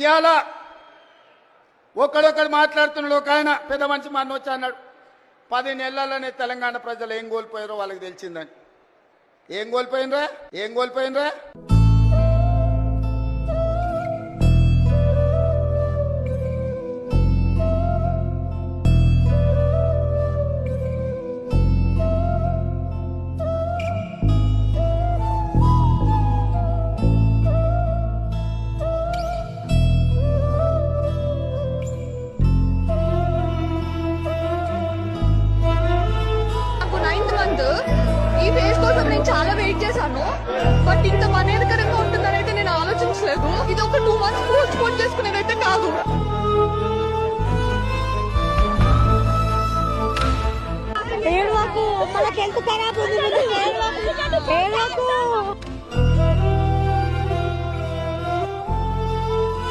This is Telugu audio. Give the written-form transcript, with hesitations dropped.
ఇవాళ ఒకడొకడు మాట్లాడుతున్నాడు. ఒక ఆయన పెద్ద మనిషి మా వచ్చి అన్నాడు 10 నెలలనే తెలంగాణ ప్రజలు ఏం కోల్పోయారో వాళ్ళకి తెలిసిందని. ఏం కోల్పోయినరా? ఈ ఫేస్ కోసం నేను చాలా వెయిట్ చేశాను. బట్ ఇంత మనేదకరంగా ఉంటుందని అయితే నేను ఆలోచించలేదు. ఇది ఒక 2 months పోస్ట్ పోన్ చేసుకునేదైతే కాదు. ఏడవకు, మనకి ఎంత ఖరాబ్ ఉంది.